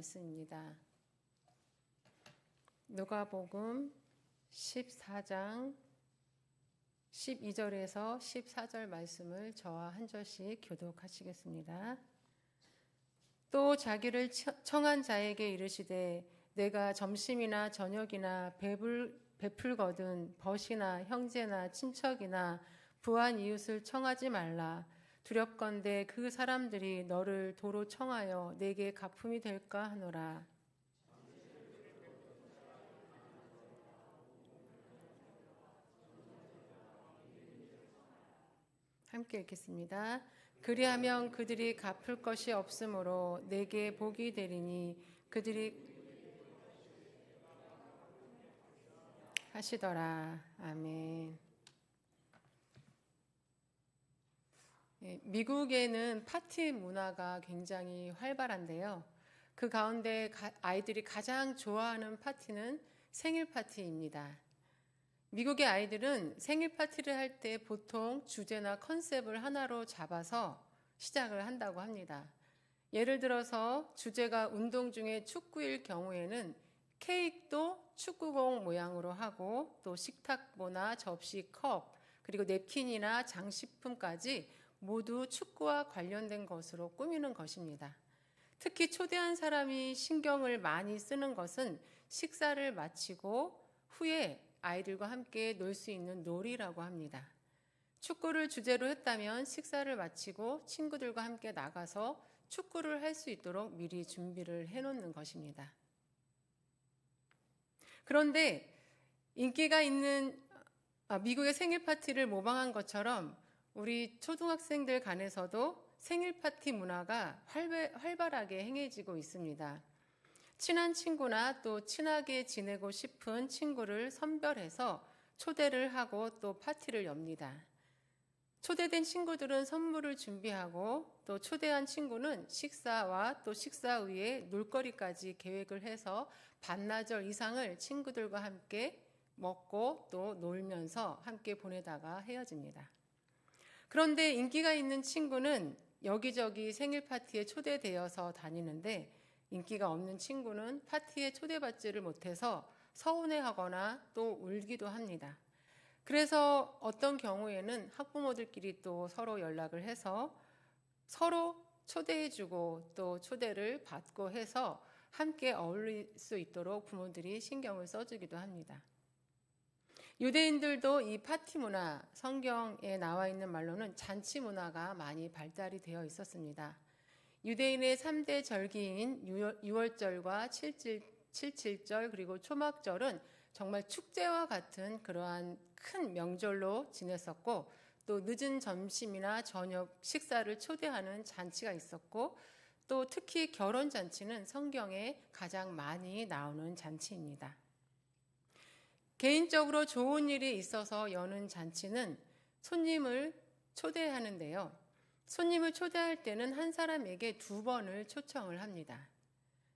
말씀입니다. 누가복음 14장 12절에서 14절 말씀을 저와 한 절씩 교독하시겠습니다. 또 자기를 청한 자에게 이르시되 내가 점심이나 저녁이나 베풀거든 벗이나 형제나 친척이나 부한 이웃을 청하지 말라. 두렵건대 그 사람들이 너를 도로 청하여 내게 갚음이 될까 하노라. 함께 읽겠습니다. 그리하면 그들이 갚을 것이 없으므로 내게 복이 되리니 그들이 하시더라. 아멘. 미국에는 파티 문화가 굉장히 활발한데요. 그 가운데 아이들이 가장 좋아하는 파티는 생일 파티입니다. 미국의 아이들은 생일 파티를 할 때 보통 주제나 컨셉을 하나로 잡아서 시작을 한다고 합니다. 예를 들어서 주제가 운동 중에 축구일 경우에는 케이크도 축구공 모양으로 하고 또 식탁보나 접시, 컵, 그리고 냅킨이나 장식품까지 모두 축구와 관련된 것으로 꾸미는 것입니다. 특히 초대한 사람이 신경을 많이 쓰는 것은 식사를 마치고 후에 아이들과 함께 놀 수 있는 놀이라고 합니다. 축구를 주제로 했다면 식사를 마치고 친구들과 함께 나가서 축구를 할 수 있도록 미리 준비를 해놓는 것입니다. 그런데 인기가 있는 미국의 생일 파티를 모방한 것처럼 우리 초등학생들 간에서도 생일 파티 문화가 활발하게 행해지고 있습니다. 친한 친구나 또 친하게 지내고 싶은 친구를 선별해서 초대를 하고 또 파티를 엽니다. 초대된 친구들은 선물을 준비하고 또 초대한 친구는 식사와 또 식사 후에 놀거리까지 계획을 해서 반나절 이상을 친구들과 함께 먹고 또 놀면서 함께 보내다가 헤어집니다. 그런데 인기가 있는 친구는 여기저기 생일 파티에 초대되어서 다니는데 인기가 없는 친구는 파티에 초대받지를 못해서 서운해하거나 또 울기도 합니다. 그래서 어떤 경우에는 학부모들끼리 또 서로 연락을 해서 서로 초대해주고 또 초대를 받고 해서 함께 어울릴 수 있도록 부모들이 신경을 써주기도 합니다. 유대인들도 이 파티 문화, 성경에 나와 있는 말로는 잔치 문화가 많이 발달이 되어 있었습니다. 유대인의 3대 절기인 유월절과 칠칠절 그리고 초막절은 정말 축제와 같은 그러한 큰 명절로 지냈었고 또 늦은 점심이나 저녁 식사를 초대하는 잔치가 있었고 또 특히 결혼잔치는 성경에 가장 많이 나오는 잔치입니다. 개인적으로 좋은 일이 있어서 여는 잔치는 손님을 초대하는데요. 손님을 초대할 때는 한 사람에게 2번을 초청을 합니다.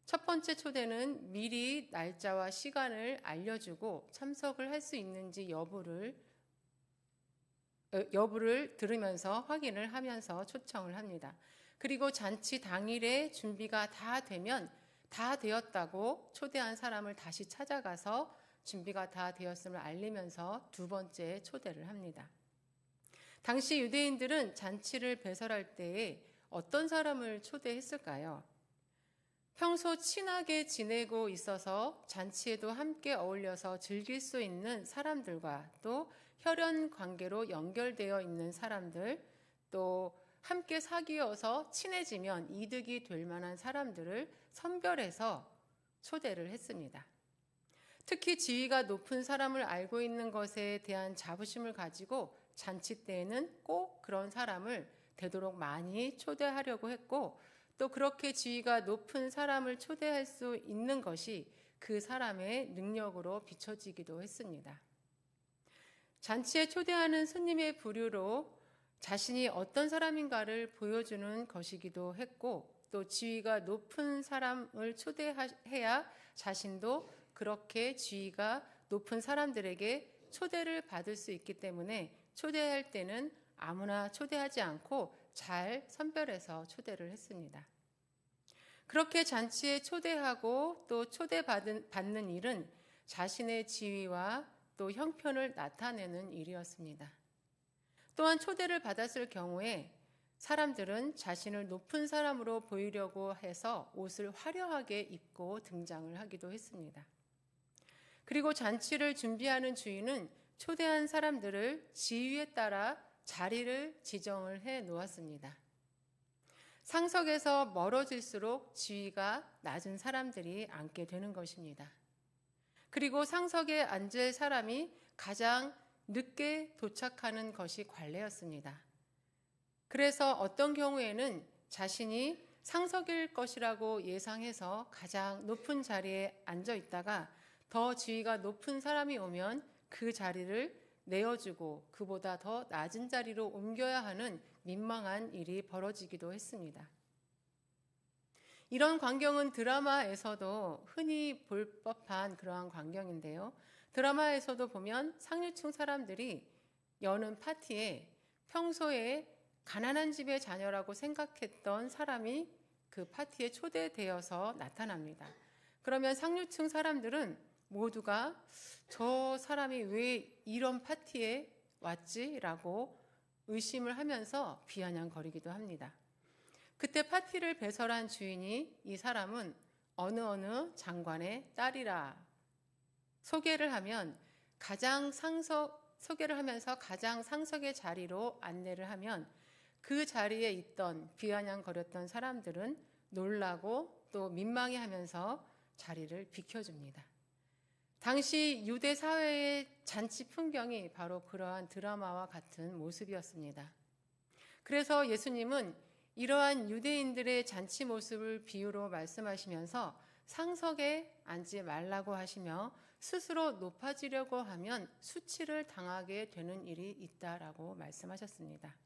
첫 번째 초대는 미리 날짜와 시간을 알려주고 참석을 할 수 있는지 여부를 들으면서 확인을 하면서 초청을 합니다. 그리고 잔치 당일에 준비가 다 되면 다 되었다고 초대한 사람을 다시 찾아가서 준비가 다 되었음을 알리면서 2번째 초대를 합니다. 당시 유대인들은 잔치를 배설할 때에 어떤 사람을 초대했을까요? 평소 친하게 지내고 있어서 잔치에도 함께 어울려서 즐길 수 있는 사람들과 또 혈연 관계로 연결되어 있는 사람들, 또 함께 사귀어서 친해지면 이득이 될 만한 사람들을 선별해서 초대를 했습니다. 특히 지위가 높은 사람을 알고 있는 것에 대한 자부심을 가지고 잔치 때에는 꼭 그런 사람을 되도록 많이 초대하려고 했고 또 그렇게 지위가 높은 사람을 초대할 수 있는 것이 그 사람의 능력으로 비춰지기도 했습니다. 잔치에 초대하는 손님의 부류로 자신이 어떤 사람인가를 보여주는 것이기도 했고 또 지위가 높은 사람을 초대해야 자신도 그렇게 지위가 높은 사람들에게 초대를 받을 수 있기 때문에 초대할 때는 아무나 초대하지 않고 잘 선별해서 초대를 했습니다. 그렇게 잔치에 초대하고 또 초대받는 일은 자신의 지위와 또 형편을 나타내는 일이었습니다. 또한 초대를 받았을 경우에 사람들은 자신을 높은 사람으로 보이려고 해서 옷을 화려하게 입고 등장을 하기도 했습니다. 그리고 잔치를 준비하는 주인은 초대한 사람들을 지위에 따라 자리를 지정을 해 놓았습니다. 상석에서 멀어질수록 지위가 낮은 사람들이 앉게 되는 것입니다. 그리고 상석에 앉을 사람이 가장 늦게 도착하는 것이 관례였습니다. 그래서 어떤 경우에는 자신이 상석일 것이라고 예상해서 가장 높은 자리에 앉아 있다가 더 지위가 높은 사람이 오면 그 자리를 내어주고 그보다 더 낮은 자리로 옮겨야 하는 민망한 일이 벌어지기도 했습니다. 이런 광경은 드라마에서도 흔히 볼 법한 그러한 광경인데요. 드라마에서도 보면 상류층 사람들이 여는 파티에 평소에 가난한 집의 자녀라고 생각했던 사람이 그 파티에 초대되어서 나타납니다. 그러면 상류층 사람들은 모두가 저 사람이 왜 이런 파티에 왔지? 라고 의심을 하면서 비아냥거리기도 합니다. 그때 파티를 배설한 주인이 이 사람은 어느 장관의 딸이라 소개를 하면서 가장 상석의 자리로 안내를 하면 그 자리에 있던 비아냥거렸던 사람들은 놀라고 또 민망해하면서 자리를 비켜줍니다. 당시 유대 사회의 잔치 풍경이 바로 그러한 드라마와 같은 모습이었습니다. 그래서 예수님은 이러한 유대인들의 잔치 모습을 비유로 말씀하시면서 상석에 앉지 말라고 하시며 스스로 높아지려고 하면 수치를 당하게 되는 일이 있다라고 말씀하셨습니다.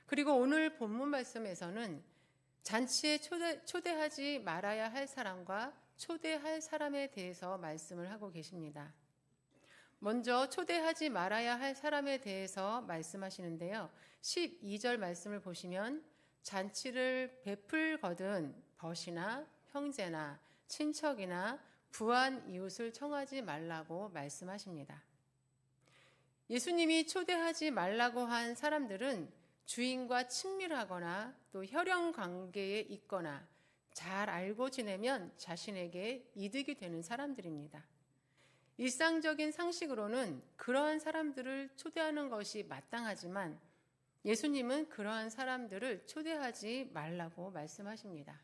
그리고 오늘 본문 말씀에서는 잔치에 초대하지 말아야 할 사람과 초대할 사람에 대해서 말씀을 하고 계십니다. 먼저 초대하지 말아야 할 사람에 대해서 말씀하시는데요. 12절 말씀을 보시면 잔치를 베풀거든 벗이나 형제나 친척이나 부한 이웃을 청하지 말라고 말씀하십니다. 예수님이 초대하지 말라고 한 사람들은 주인과 친밀하거나 또 혈연 관계에 있거나 잘 알고 지내면 자신에게 이득이 되는 사람들입니다. 일상적인 상식으로는 그러한 사람들을 초대하는 것이 마땅하지만 예수님은 그러한 사람들을 초대하지 말라고 말씀하십니다.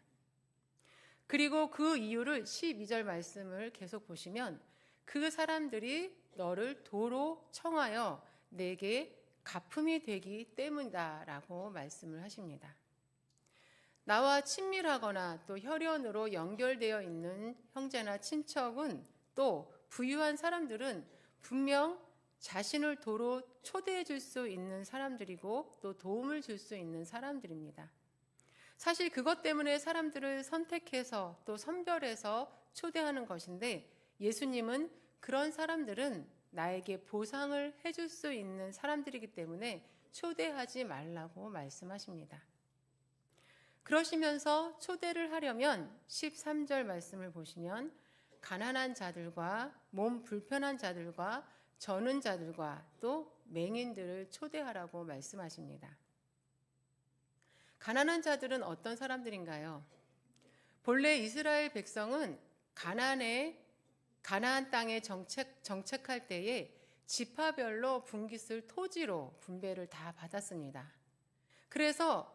그리고 그 이유를 12절 말씀을 계속 보시면 그 사람들이 너를 도로 청하여 내게 가품이 되기 때문이다라고 말씀을 하십니다. 나와 친밀하거나 또 혈연으로 연결되어 있는 형제나 친척은 또 부유한 사람들은 분명 자신을 도로 초대해 줄 수 있는 사람들이고 또 도움을 줄 수 있는 사람들입니다. 사실 그것 때문에 사람들을 선택해서 또 선별해서 초대하는 것인데 예수님은 그런 사람들은 나에게 보상을 해줄 수 있는 사람들이기 때문에 초대하지 말라고 말씀하십니다. 그러시면서 초대를 하려면 13절 말씀을 보시면 가난한 자들과 몸 불편한 자들과 저는 자들과 또 맹인들을 초대하라고 말씀하십니다. 가난한 자들은 어떤 사람들인가요? 본래 이스라엘 백성은 가나안 땅에 정책할 때에 지파별로 분깃을 토지로 분배를 다 받았습니다. 그래서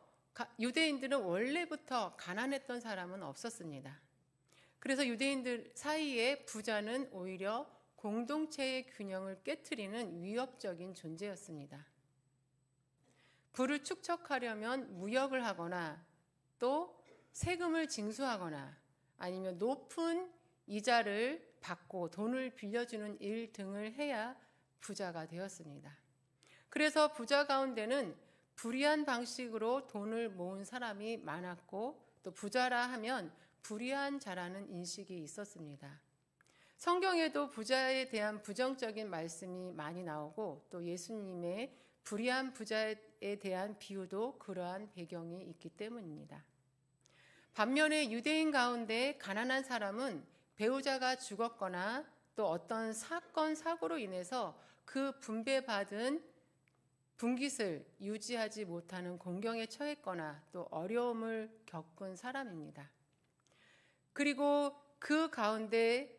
유대인들은 원래부터 가난했던 사람은 없었습니다. 그래서 유대인들 사이에 부자는 오히려 공동체의 균형을 깨트리는 위협적인 존재였습니다. 부를 축적하려면 무역을 하거나 또 세금을 징수하거나 아니면 높은 이자를 받고 돈을 빌려주는 일 등을 해야 부자가 되었습니다. 그래서 부자 가운데는 불의한 방식으로 돈을 모은 사람이 많았고 또 부자라 하면 불의한 자라는 인식이 있었습니다. 성경에도 부자에 대한 부정적인 말씀이 많이 나오고 또 예수님의 불의한 부자에 대한 비유도 그러한 배경이 있기 때문입니다. 반면에 유대인 가운데 가난한 사람은 배우자가 죽었거나 또 어떤 사건, 사고로 인해서 그 분배받은 분깃을 유지하지 못하는 곤경에 처했거나 또 어려움을 겪은 사람입니다. 그리고 그 가운데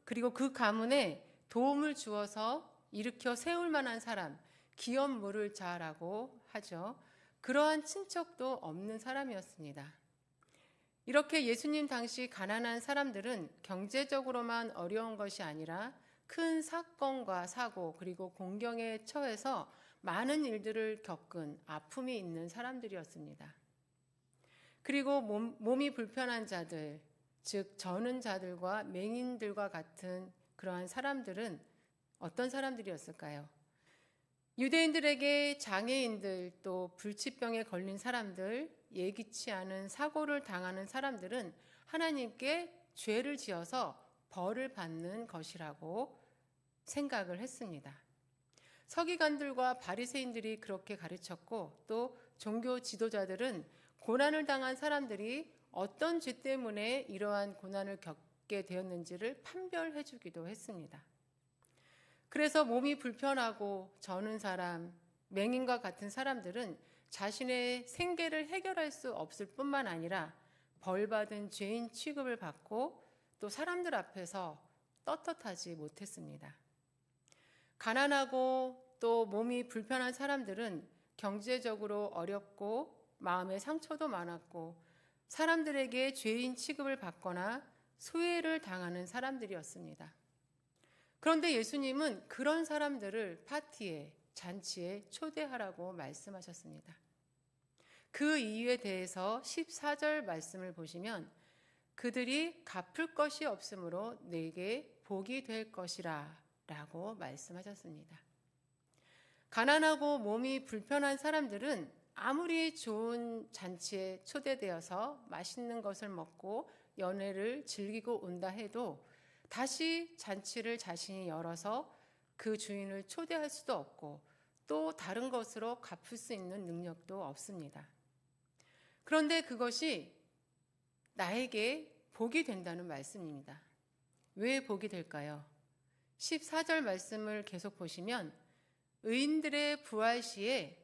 그리고 그 가문에 도움을 주어서 일으켜 세울 만한 사람, 기업물을 자라고 하죠. 그러한 친척도 없는 사람이었습니다. 이렇게 예수님 당시 가난한 사람들은 경제적으로만 어려운 것이 아니라 큰 사건과 사고 그리고 공경에 처해서 많은 일들을 겪은 아픔이 있는 사람들이었습니다. 그리고 몸이 불편한 자들, 즉 저는 자들과 맹인들과 같은 그러한 사람들은 어떤 사람들이었을까요? 유대인들에게 장애인들 또 불치병에 걸린 사람들, 예기치 않은 사고를 당하는 사람들은 하나님께 죄를 지어서 벌을 받는 것이라고 생각을 했습니다. 서기관들과 바리새인들이 그렇게 가르쳤고 또 종교 지도자들은 고난을 당한 사람들이 어떤 죄 때문에 이러한 고난을 겪게 되었는지를 판별해 주기도 했습니다. 그래서 몸이 불편하고 저는 사람, 맹인과 같은 사람들은 자신의 생계를 해결할 수 없을 뿐만 아니라 벌받은 죄인 취급을 받고 또 사람들 앞에서 떳떳하지 못했습니다. 가난하고 또 몸이 불편한 사람들은 경제적으로 어렵고 마음의 상처도 많았고 사람들에게 죄인 취급을 받거나 소외를 당하는 사람들이었습니다. 그런데 예수님은 그런 사람들을 파티에, 잔치에 초대하라고 말씀하셨습니다. 그 이유에 대해서 14절 말씀을 보시면 그들이 갚을 것이 없으므로 내게 복이 될 것이라 라고 말씀하셨습니다. 가난하고 몸이 불편한 사람들은 아무리 좋은 잔치에 초대되어서 맛있는 것을 먹고 연회를 즐기고 온다 해도 다시 잔치를 자신이 열어서 그 주인을 초대할 수도 없고 또 다른 것으로 갚을 수 있는 능력도 없습니다. 그런데 그것이 나에게 복이 된다는 말씀입니다. 왜 복이 될까요? 14절 말씀을 계속 보시면 의인들의 부활 시에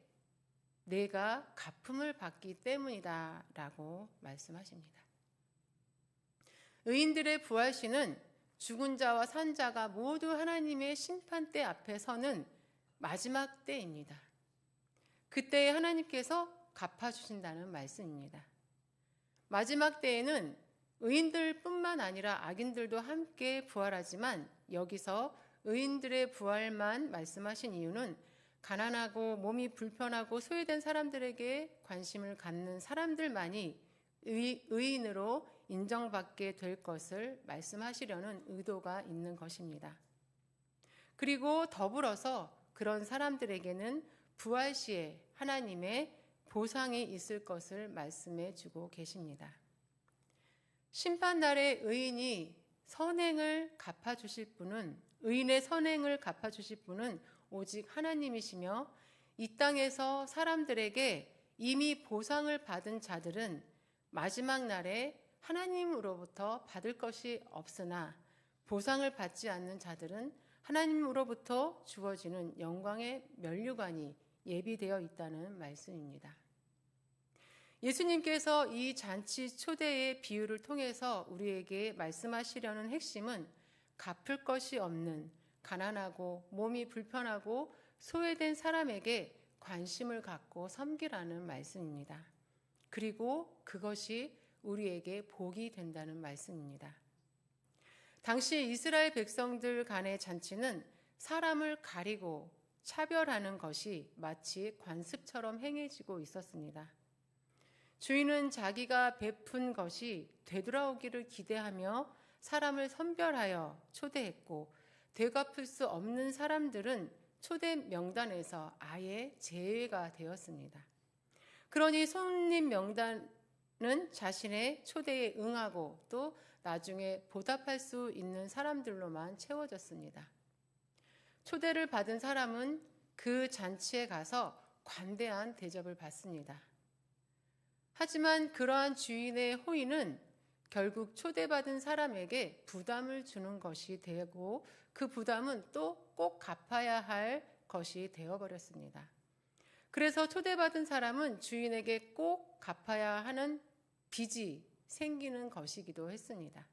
내가 갚음을 받기 때문이다 라고 말씀하십니다. 의인들의 부활 시는 죽은 자와 산 자가 모두 하나님의 심판대 앞에 서는 마지막 때입니다. 그때 하나님께서 갚아주신다는 말씀입니다. 마지막 때에는 의인들뿐만 아니라 악인들도 함께 부활하지만 여기서 의인들의 부활만 말씀하신 이유는 가난하고 몸이 불편하고 소외된 사람들에게 관심을 갖는 사람들만이 의인으로 인정받게 될 것을 말씀하시려는 의도가 있는 것입니다. 그리고 더불어서 그런 사람들에게는 부활 시에 하나님의 보상이 있을 것을 말씀해 주고 계십니다. 심판날에 의인의 선행을 갚아주실 분은 오직 하나님이시며 이 땅에서 사람들에게 이미 보상을 받은 자들은 마지막 날에 하나님으로부터 받을 것이 없으나 보상을 받지 않는 자들은 하나님으로부터 주어지는 영광의 면류관이 예비되어 있다는 말씀입니다. 예수님께서 이 잔치 초대의 비유를 통해서 우리에게 말씀하시려는 핵심은 갚을 것이 없는 가난하고 몸이 불편하고 소외된 사람에게 관심을 갖고 섬기라는 말씀입니다. 그리고 그것이 우리에게 복이 된다는 말씀입니다. 당시 이스라엘 백성들 간의 잔치는 사람을 가리고 차별하는 것이 마치 관습처럼 행해지고 있었습니다. 주인은 자기가 베푼 것이 되돌아오기를 기대하며 사람을 선별하여 초대했고 되갚을 수 없는 사람들은 초대 명단에서 아예 제외가 되었습니다. 그러니 손님 명단은 자신의 초대에 응하고 또 나중에 보답할 수 있는 사람들로만 채워졌습니다. 초대를 받은 사람은 그 잔치에 가서 관대한 대접을 받습니다. 하지만 그러한 주인의 호의는 결국 초대받은 사람에게 부담을 주는 것이 되고 그 부담은 또 꼭 갚아야 할 것이 되어버렸습니다. 그래서 초대받은 사람은 주인에게 꼭 갚아야 하는 빚이 생기는 것이기도 했습니다.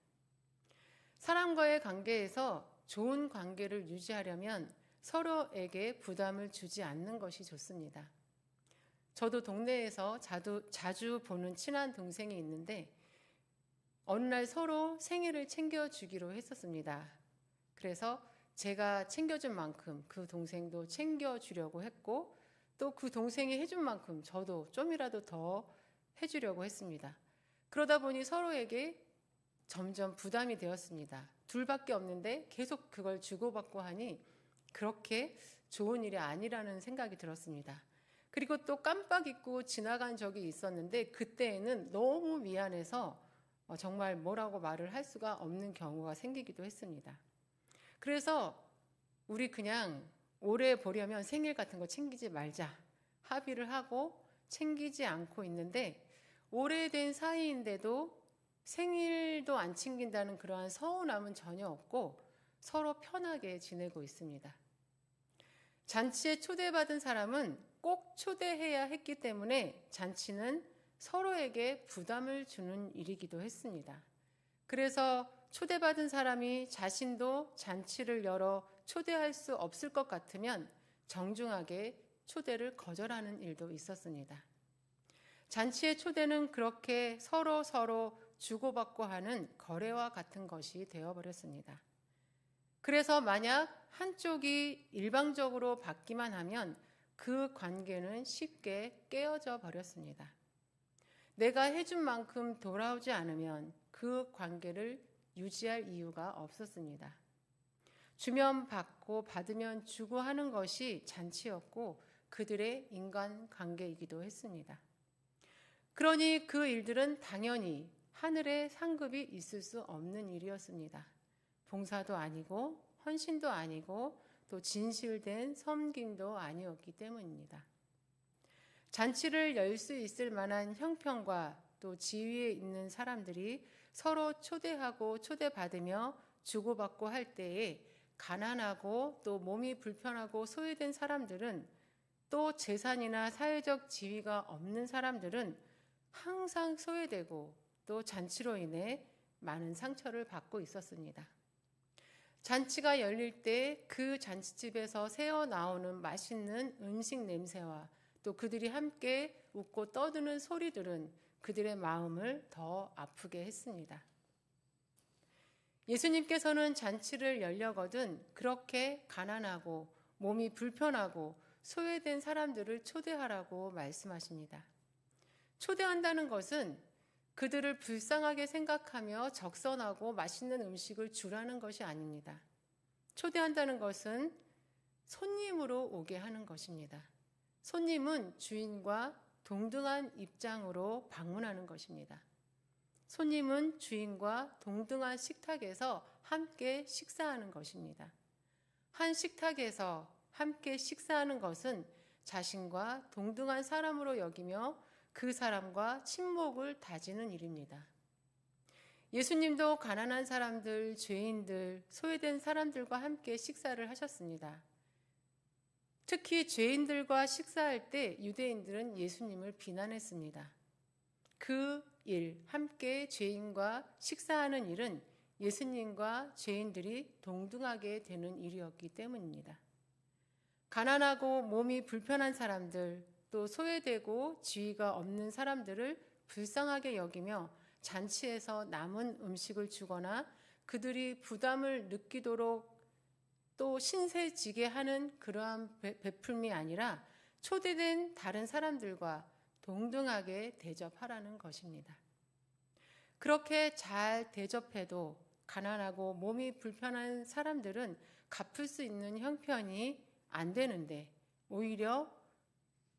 사람과의 관계에서 좋은 관계를 유지하려면 서로에게 부담을 주지 않는 것이 좋습니다. 저도 동네에서 자주 보는 친한 동생이 있는데 어느 날 서로 생일을 챙겨주기로 했었습니다. 그래서 제가 챙겨준 만큼 그 동생도 챙겨주려고 했고 또 그 동생이 해준 만큼 저도 좀이라도 더 해주려고 했습니다. 그러다 보니 서로에게 점점 부담이 되었습니다. 둘밖에 없는데 계속 그걸 주고받고 하니 그렇게 좋은 일이 아니라는 생각이 들었습니다. 그리고 또 깜빡 잊고 지나간 적이 있었는데 그때에는 너무 미안해서 정말 뭐라고 말을 할 수가 없는 경우가 생기기도 했습니다. 그래서 우리 그냥 오래 보려면 생일 같은 거 챙기지 말자 합의를 하고 챙기지 않고 있는데 오래된 사이인데도 생일도 안 챙긴다는 그러한 서운함은 전혀 없고 서로 편하게 지내고 있습니다. 잔치에 초대받은 사람은 꼭 초대해야 했기 때문에 잔치는 서로에게 부담을 주는 일이기도 했습니다. 그래서 초대받은 사람이 자신도 잔치를 열어 초대할 수 없을 것 같으면 정중하게 초대를 거절하는 일도 있었습니다. 잔치의 초대는 그렇게 서로 주고받고 하는 거래와 같은 것이 되어버렸습니다. 그래서 만약 한쪽이 일방적으로 받기만 하면 그 관계는 쉽게 깨어져 버렸습니다. 내가 해준 만큼 돌아오지 않으면 그 관계를 유지할 이유가 없었습니다. 주면 받고 받으면 주고 하는 것이 잔치였고 그들의 인간 관계이기도 했습니다. 그러니 그 일들은 당연히 하늘에 상급이 있을 수 없는 일이었습니다. 봉사도 아니고 헌신도 아니고 또 진실된 섬김도 아니었기 때문입니다. 잔치를 열 수 있을 만한 형편과 또 지위에 있는 사람들이 서로 초대하고 초대받으며 주고받고 할 때에 가난하고 또 몸이 불편하고 소외된 사람들은 또 재산이나 사회적 지위가 없는 사람들은 항상 소외되고 또 잔치로 인해 많은 상처를 받고 있었습니다. 잔치가 열릴 때 그 잔치집에서 새어 나오는 맛있는 음식 냄새와 또 그들이 함께 웃고 떠드는 소리들은 그들의 마음을 더 아프게 했습니다. 예수님께서는 잔치를 열려거든 그렇게 가난하고 몸이 불편하고 소외된 사람들을 초대하라고 말씀하십니다. 초대한다는 것은 그들을 불쌍하게 생각하며 적선하고 맛있는 음식을 주라는 것이 아닙니다. 초대한다는 것은 손님으로 오게 하는 것입니다. 손님은 주인과 동등한 입장으로 방문하는 것입니다. 손님은 주인과 동등한 식탁에서 함께 식사하는 것입니다. 한 식탁에서 함께 식사하는 것은 자신과 동등한 사람으로 여기며 그 사람과 친목을 다지는 일입니다. 예수님도 가난한 사람들, 죄인들, 소외된 사람들과 함께 식사를 하셨습니다. 특히 죄인들과 식사할 때 유대인들은 예수님을 비난했습니다. 그 일, 함께 죄인과 식사하는 일은 예수님과 죄인들이 동등하게 되는 일이었기 때문입니다. 가난하고 몸이 불편한 사람들, 또 소외되고 지위가 없는 사람들을 불쌍하게 여기며 잔치에서 남은 음식을 주거나 그들이 부담을 느끼도록 또 신세지게 하는 그러한 베풀미 아니라 초대된 다른 사람들과 동등하게 대접하라는 것입니다. 그렇게 잘 대접해도 가난하고 몸이 불편한 사람들은 갚을 수 있는 형편이 안 되는데 오히려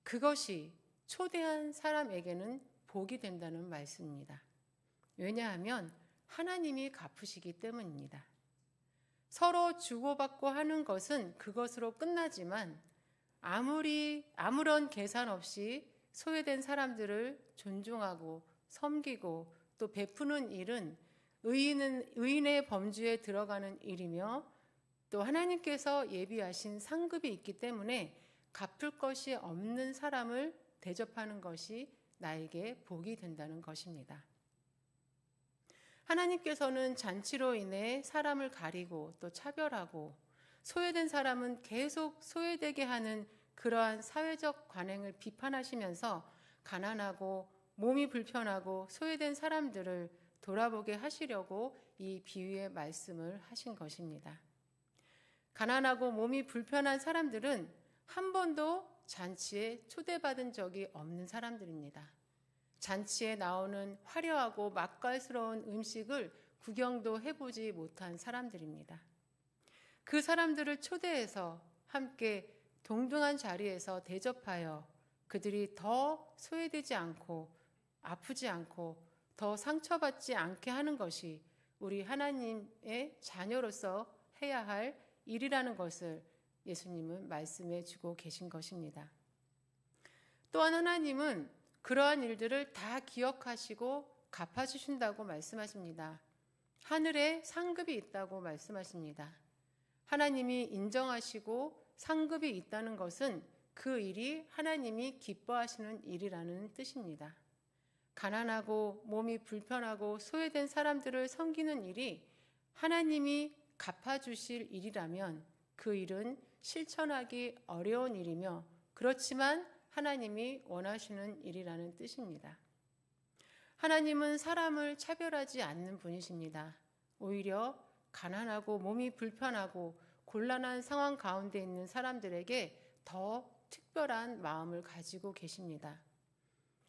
그것이 초대한 사람에게는 복이 된다는 말씀입니다. 왜냐하면 하나님이 갚으시기 때문입니다. 서로 주고받고 하는 것은 그것으로 끝나지만 아무런 계산 없이 소외된 사람들을 존중하고 섬기고 또 베푸는 일은 의인의 범주에 들어가는 일이며 또 하나님께서 예비하신 상급이 있기 때문에 갚을 것이 없는 사람을 대접하는 것이 나에게 복이 된다는 것입니다. 하나님께서는 잔치로 인해 사람을 가리고 또 차별하고 소외된 사람은 계속 소외되게 하는 그러한 사회적 관행을 비판하시면서 가난하고 몸이 불편하고 소외된 사람들을 돌아보게 하시려고 이 비유의 말씀을 하신 것입니다. 가난하고 몸이 불편한 사람들은 한 번도 잔치에 초대받은 적이 없는 사람들입니다. 잔치에 나오는 화려하고 맛깔스러운 음식을 구경도 해보지 못한 사람들입니다. 그 사람들을 초대해서 함께 동등한 자리에서 대접하여 그들이 더 소외되지 않고 아프지 않고 더 상처받지 않게 하는 것이 우리 하나님의 자녀로서 해야 할 일이라는 것을 예수님은 말씀해 주고 계신 것입니다. 또한 하나님은 그러한 일들을 다 기억하시고 갚아주신다고 말씀하십니다. 하늘에 상급이 있다고 말씀하십니다. 하나님이 인정하시고 상급이 있다는 것은 그 일이 하나님이 기뻐하시는 일이라는 뜻입니다. 가난하고 몸이 불편하고 소외된 사람들을 섬기는 일이 하나님이 갚아주실 일이라면 그 일은 실천하기 어려운 일이며 그렇지만 하나님이 원하시는 일이라는 뜻입니다. 하나님은 사람을 차별하지 않는 분이십니다. 오히려 가난하고 몸이 불편하고 곤란한 상황 가운데 있는 사람들에게 더 특별한 마음을 가지고 계십니다.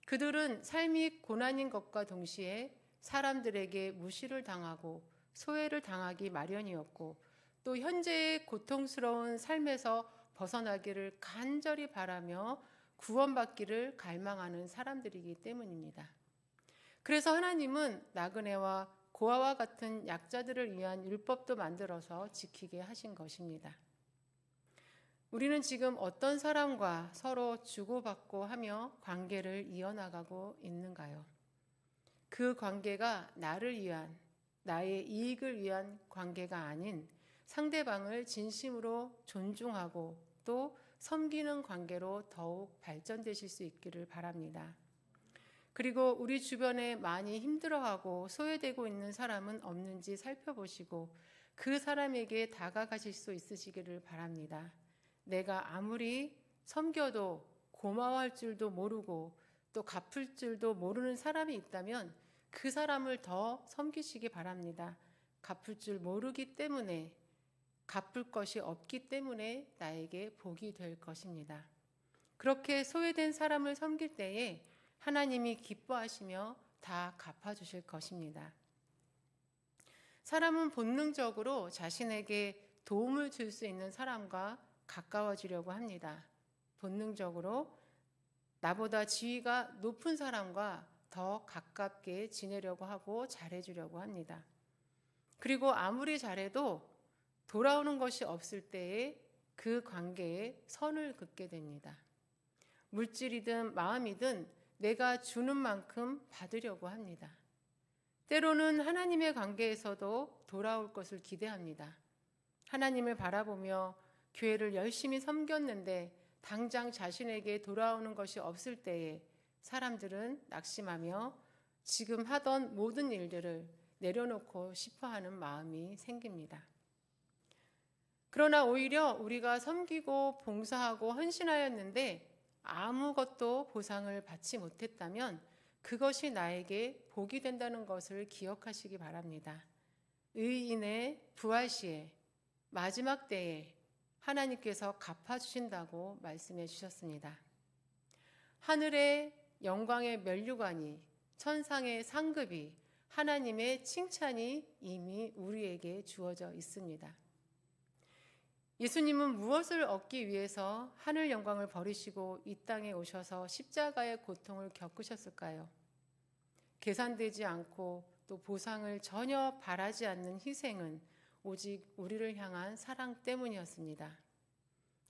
그들은 삶이 고난인 것과 동시에 사람들에게 무시를 당하고 소외를 당하기 마련이었고 또 현재의 고통스러운 삶에서 벗어나기를 간절히 바라며 구원받기를 갈망하는 사람들이기 때문입니다. 그래서 하나님은 나그네와 고아와 같은 약자들을 위한 율법도 만들어서 지키게 하신 것입니다. 우리는 지금 어떤 사람과 서로 주고받고 하며 관계를 이어나가고 있는가요? 그 관계가 나를 위한, 나의 이익을 위한 관계가 아닌 상대방을 진심으로 존중하고 또 섬기는 관계로 더욱 발전되실 수 있기를 바랍니다. 그리고 우리 주변에 많이 힘들어하고 소외되고 있는 사람은 없는지 살펴보시고 그 사람에게 다가가실 수 있으시기를 바랍니다. 내가 아무리 섬겨도 고마워할 줄도 모르고 또 갚을 줄도 모르는 사람이 있다면 그 사람을 더 섬기시기 바랍니다. 갚을 줄 모르기 때문에 갚을 것이 없기 때문에 나에게 복이 될 것입니다. 그렇게 소외된 사람을 섬길 때에 하나님이 기뻐하시며 다 갚아주실 것입니다. 사람은 본능적으로 자신에게 도움을 줄 수 있는 사람과 가까워지려고 합니다. 본능적으로 나보다 지위가 높은 사람과 더 가깝게 지내려고 하고 잘해주려고 합니다. 그리고 아무리 잘해도 돌아오는 것이 없을 때에 그 관계에 선을 긋게 됩니다. 물질이든 마음이든 내가 주는 만큼 받으려고 합니다. 때로는 하나님의 관계에서도 돌아올 것을 기대합니다. 하나님을 바라보며 교회를 열심히 섬겼는데 당장 자신에게 돌아오는 것이 없을 때에 사람들은 낙심하며 지금 하던 모든 일들을 내려놓고 싶어하는 마음이 생깁니다. 그러나 오히려 우리가 섬기고 봉사하고 헌신하였는데 아무것도 보상을 받지 못했다면 그것이 나에게 복이 된다는 것을 기억하시기 바랍니다. 의인의 부활 시에 마지막 때에 하나님께서 갚아주신다고 말씀해 주셨습니다. 하늘의 영광의 면류관이 천상의 상급이 하나님의 칭찬이 이미 우리에게 주어져 있습니다. 예수님은 무엇을 얻기 위해서 하늘 영광을 버리시고 이 땅에 오셔서 십자가의 고통을 겪으셨을까요? 계산되지 않고 또 보상을 전혀 바라지 않는 희생은 오직 우리를 향한 사랑 때문이었습니다.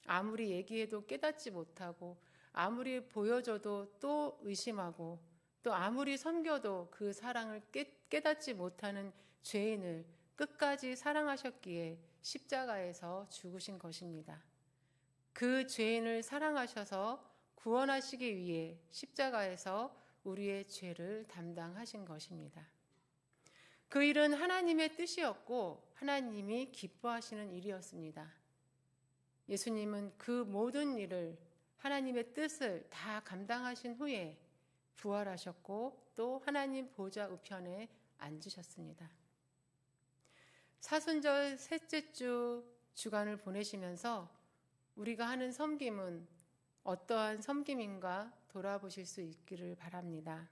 아무리 얘기해도 깨닫지 못하고 아무리 보여줘도 또 의심하고 또 아무리 섬겨도 그 사랑을 깨닫지 못하는 죄인을 끝까지 사랑하셨기에 십자가에서 죽으신 것입니다. 그 죄인을 사랑하셔서 구원하시기 위해 십자가에서 우리의 죄를 담당하신 것입니다. 그 일은 하나님의 뜻이었고 하나님이 기뻐하시는 일이었습니다. 예수님은 그 모든 일을 하나님의 뜻을 다 감당하신 후에 부활하셨고 또 하나님 보좌 우편에 앉으셨습니다. 사순절 셋째 주 주간을 보내시면서 우리가 하는 섬김은 어떠한 섬김인가 돌아보실 수 있기를 바랍니다.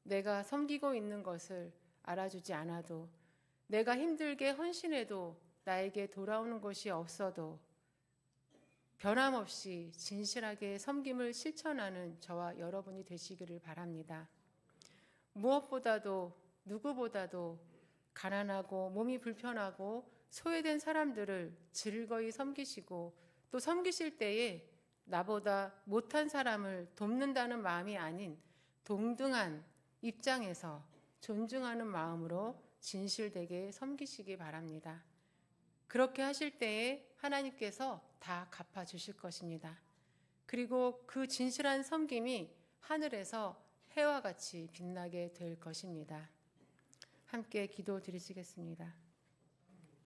내가 섬기고 있는 것을 알아주지 않아도, 내가 힘들게 헌신해도 나에게 돌아오는 것이 없어도 변함없이 진실하게 섬김을 실천하는 저와 여러분이 되시기를 바랍니다. 무엇보다도 누구보다도 가난하고 몸이 불편하고 소외된 사람들을 즐거이 섬기시고 또 섬기실 때에 나보다 못한 사람을 돕는다는 마음이 아닌 동등한 입장에서 존중하는 마음으로 진실되게 섬기시기 바랍니다. 그렇게 하실 때에 하나님께서 다 갚아주실 것입니다. 그리고 그 진실한 섬김이 하늘에서 해와 같이 빛나게 될 것입니다. 함께 기도 드리시겠습니다.